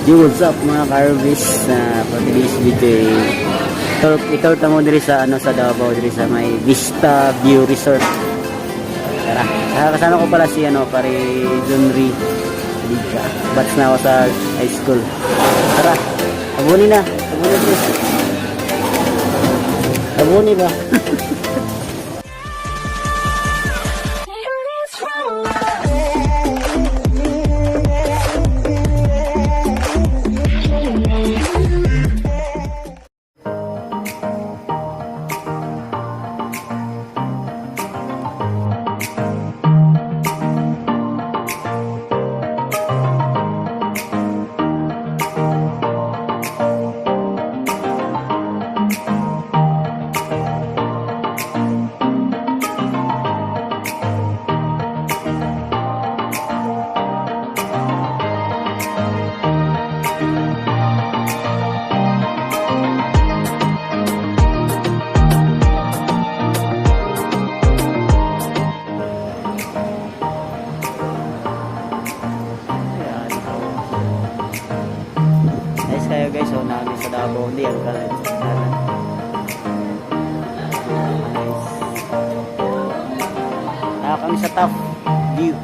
Yo, what's up mga Carvis? For today's video, ito tamo diri sa sa Davao, diri sa may Vista View Resort. Tara, kasama ko pala si pare Junri. Batch na ako sa high school. Tara, abuni na. Abuni ba? Guys, so namin sa Davao hindi ang kalan. Kami sa top view.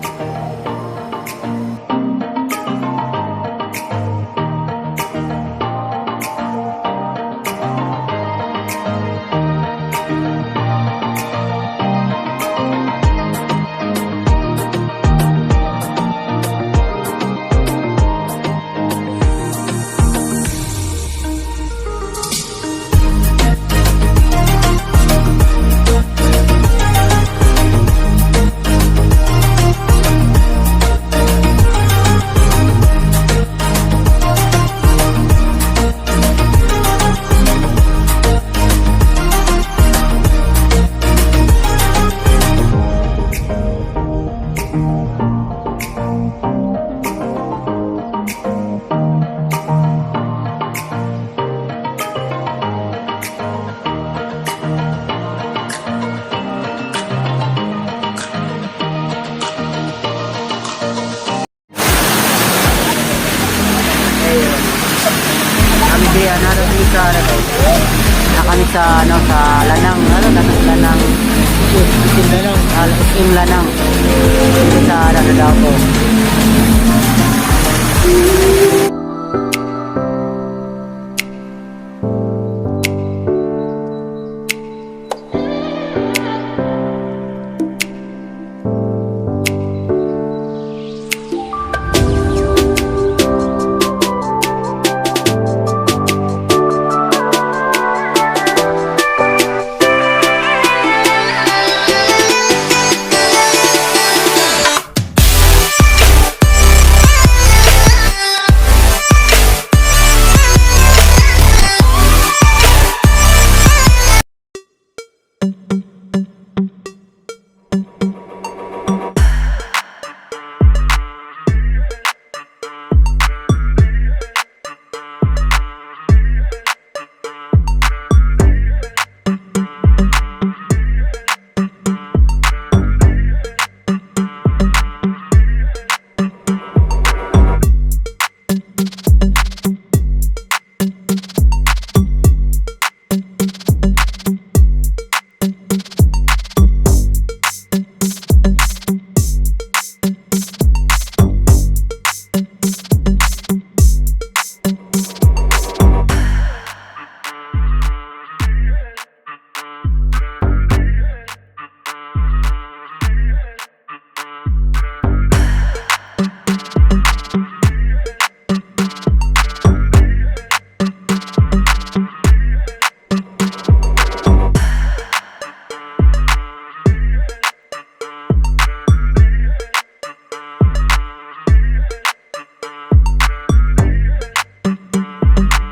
Kami sa Lanang, Lanang. Isim Lanang. Dito sa Davao.